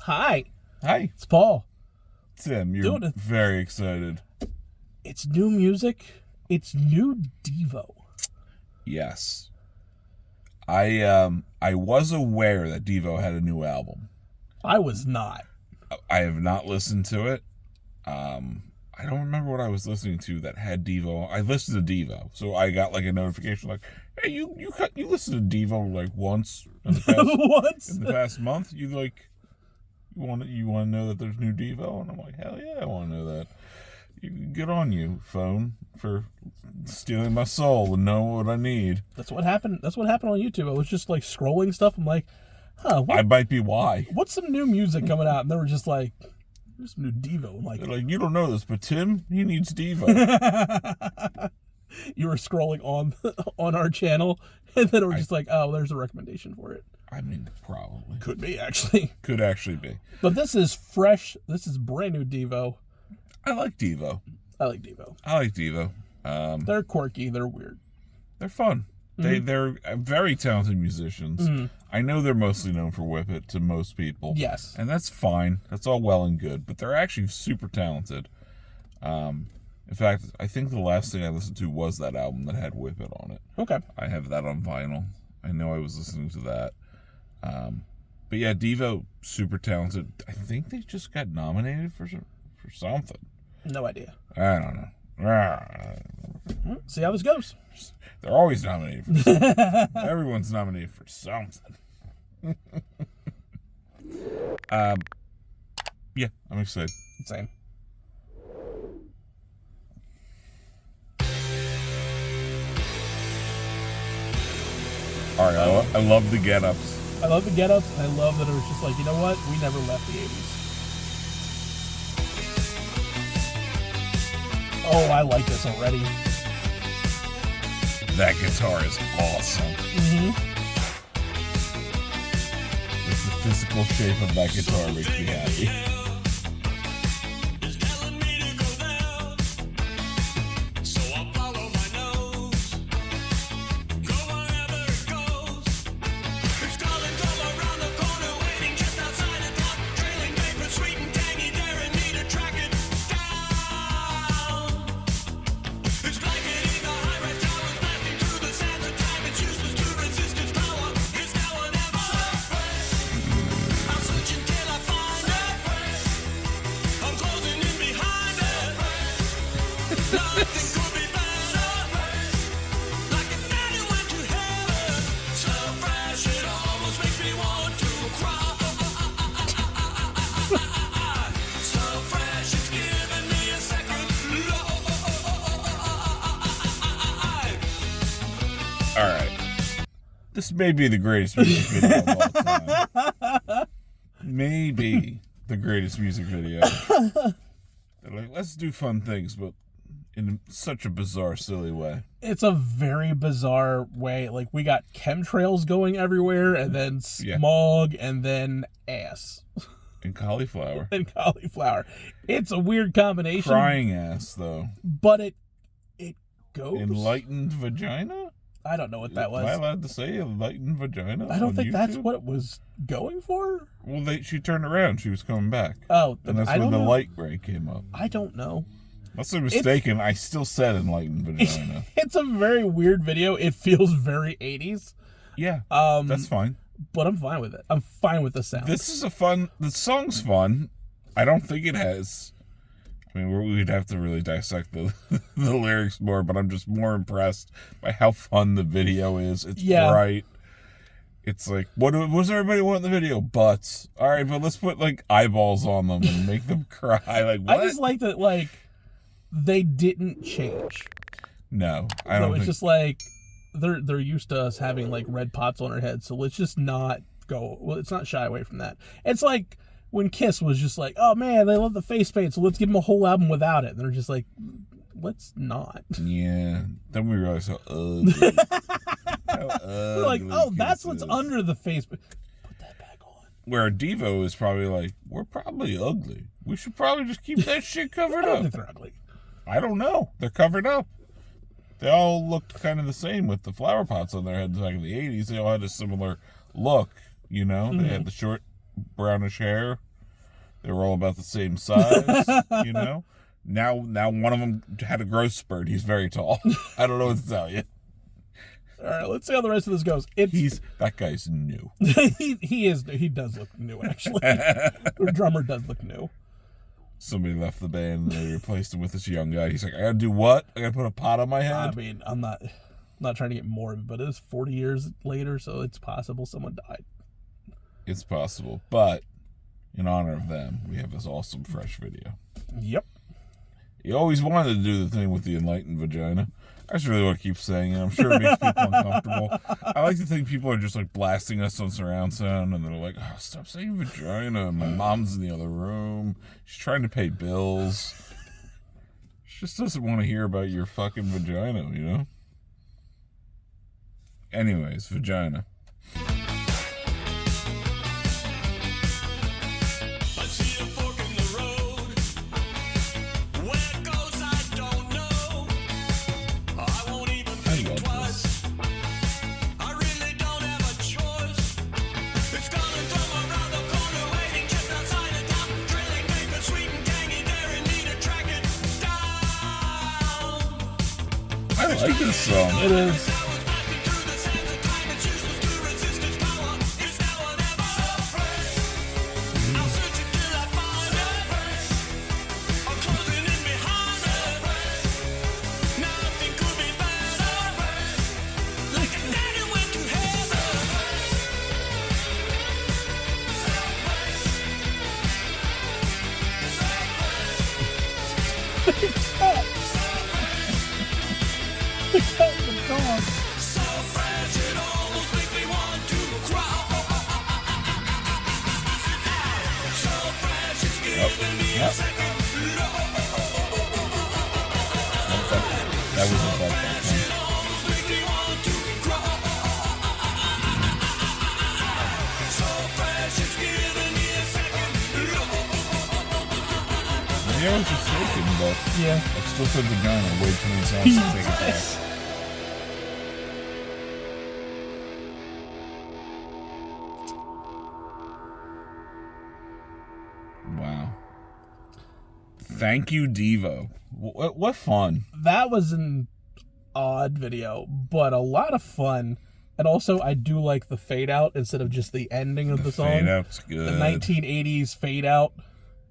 Hi. Hi. It's Paul. Tim, you're very excited. It's new music. It's new Devo. Yes. I was aware that Devo had a new album. I was not. I have not listened to it. I don't remember what I was listening to that had Devo. I listened to Devo, so I got like a notification like, "Hey, you listened to Devo like once in the past in the past month? You want to know that there's new Devo?" And I'm like, "Hell yeah, I want to know that." Good on you, phone, for stealing my soul and know what I need. That's what happened. That's what happened on YouTube. I was just like scrolling stuff. I'm like, I might be why. What's some new music coming out? And they were just like, there's some new Devo. I'm They're like, you don't know this, but Tim, he needs Devo. You were scrolling on our channel, and then it was just like, oh, there's a recommendation for it. I mean, probably. Could be, actually. Could actually be. But this is fresh. This is brand new Devo. I like Devo. I like Devo. They're quirky. They're weird. They're fun. Mm-hmm. They're very talented musicians. Mm-hmm. I know they're mostly known for Whip It to most people. Yes. And that's fine. That's all well and good. But they're actually super talented. In fact, I think the last thing I listened to was that album that had Whip It on it. Okay. I have that on vinyl. I know I was listening to that. But yeah, Devo, super talented. I think they just got nominated for something. No idea. I don't know. See how this goes. They're always nominated for something. Everyone's nominated for something. Yeah, I'm excited. Same. All right, I love the get-ups. I love the get-ups, and I love that it was just like, you know what? We never left the 80s. Oh, I like this already. That guitar is awesome. Mm-hmm. The physical shape of that guitar makes me happy. All right. This may be the greatest music video of all time. Maybe the greatest music video. They're like, let's do fun things, but in such a bizarre, silly way. It's a very bizarre way. Like, we got chemtrails going everywhere, and then smog, and then ass. And cauliflower. It's a weird combination. Crying ass, though. But it goes. Enlightened vagina? I don't know what that was. Am I allowed to say enlightened vagina? I don't think YouTube? that's what it was going for. Well, she turned around. She was coming back. Oh, and that's when the light ray came up. I don't know. Unless I'm mistaken, I still said enlightened vagina. It's a very weird video. It feels very 80s. Yeah, that's fine. But I'm fine with it. I'm fine with the sound. The song's fun. I don't think it has... I mean, we'd have to really dissect the lyrics more, but I'm just more impressed by how fun the video is. It's bright. It's like, what does everybody want in the video? Butts. All right, but let's put, like, eyeballs on them and make them cry. Like, what? I just like that, like, they didn't change. No, I don't think... It's just like, they're used to us having, like, red pots on our heads, so let's just not go... Well, let's not shy away from that. It's like... when Kiss was just like, oh man, they love the face paint, so let's give them a whole album without it. And they're just like, let's not. Yeah. Then we realized how ugly. They're like, oh, that's what's under the face paint. Put that back on. Where Devo is probably like, we're probably ugly. We should probably just keep that shit covered I don't up. think they're ugly. I don't know. They're covered up. They all looked kind of the same with the flower pots on their heads back in the 80s. They all had a similar look, you know? Mm-hmm. They had the short brownish hair. They were all about the same size, you know? Now one of them had a growth spurt. He's very tall. I don't know what to tell you. All right, let's see how the rest of this goes. That guy's new. He does look new, actually. The drummer does look new. Somebody left the band and they replaced him with this young guy. He's like, I gotta do what? I gotta put a pot on my head? I mean, I'm not trying to get morbid, but it is 40 years later, so it's possible someone died. It's possible, but in honor of them, we have this awesome fresh video. Yep. You always wanted to do the thing with the enlightened vagina. I just really want to keep saying it. I'm sure it makes people uncomfortable. I like to think people are just like blasting us on surround sound, and they're like, "Oh, stop saying vagina." My mom's in the other room. She's trying to pay bills. She just doesn't want to hear about your fucking vagina, you know? Anyways, vagina. I like this song. It is. That was a butt. Maybe I was mistaken, but yeah, I've still said vagina way too many times to take it back. Wow. Thank you, Devo. What fun. That was an odd video, but a lot of fun. And also, I do like the fade out instead of just the ending of the song. Fade out's good. The 1980s fade out.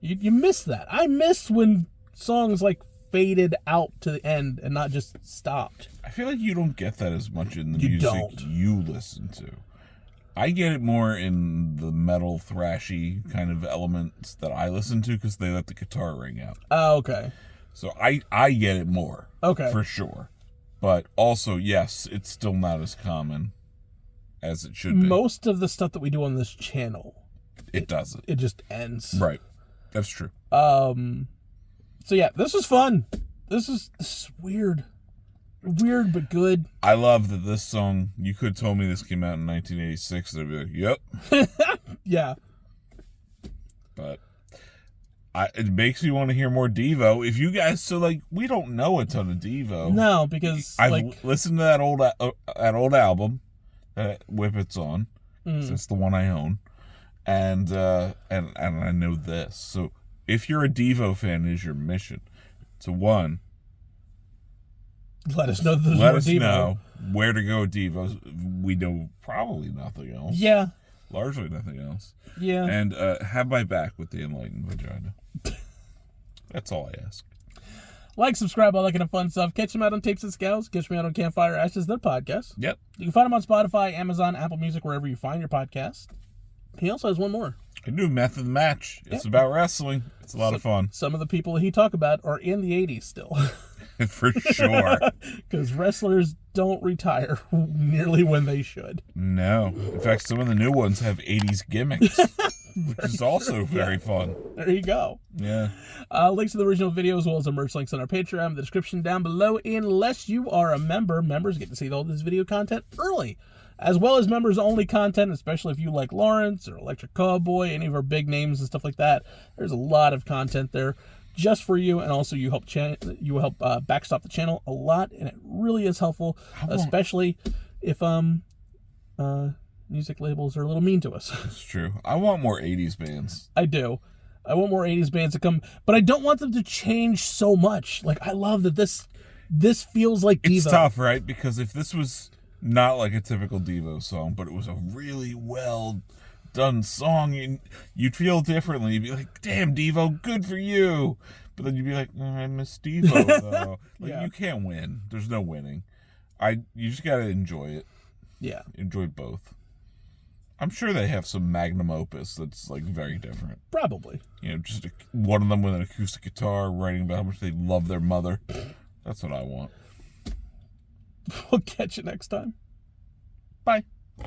You miss that. I miss when songs like faded out to the end and not just stopped. I feel like you don't get that as much in the music you listen to. I get it more in the metal, thrashy kind of elements that I listen to because they let the guitar ring out. Oh, okay. So I get it more. Okay. For sure. But also, yes, it's still not as common as it should be. Most of the stuff that we do on this channel, it doesn't. It just ends. Right. That's true. So yeah, this was fun. This is weird. Weird but good. I love that this song, you could have told me this came out in 1986, and I'd be like, yep. Yeah. But it makes me want to hear more Devo. If you guys, so like, we don't know a ton of Devo. No, because I've listened to that old album that Whippet's on. That's the one I own. And I know this. So if you're a Devo fan, it is your mission to one, let us know that let us know where to go with Devo. We know probably nothing else. Yeah. Largely nothing else. Yeah. And have my back with the enlightened vagina. That's all I ask. Like, subscribe, all that kind of fun stuff. Catch them out on Tapes and Scowls. Catch me out on Campfire Ashes, their podcast. Yep. You can find them on Spotify, Amazon, Apple Music, wherever you find your podcast. He also has one more. I do Method of the Match. It's about wrestling. It's a lot of fun. Some of the people he talk about are in the 80s still. For sure. Because wrestlers don't retire nearly when they should. No. In fact, some of the new ones have 80s gimmicks, which is also very fun. There you go. Yeah. Links to the original video as well as the merch links on our Patreon in the description down below. Unless you are a member, members get to see all this video content early, as well as members-only content, especially if you like Lawrence or Electric Cowboy, any of our big names and stuff like that. There's a lot of content there just for you, and also you help backstop the channel a lot, and it really is helpful, especially if music labels are a little mean to us. It's true. I want more 80s bands. I do. I want more 80s bands to come, but I don't want them to change so much. Like, I love that this feels like Devo. It's tough, right? Because if this was not like a typical Devo song, but it was a really well done song, you'd feel differently. You'd be like, damn, Devo, good for you. But then you'd be like, I miss Devo, though. Like, you can't win. There's no winning. You just gotta enjoy it. Yeah. Enjoy both. I'm sure they have some magnum opus that's like very different. Probably. You know, just one of them with an acoustic guitar writing about how much they love their mother. That's what I want. We'll catch you next time. Bye.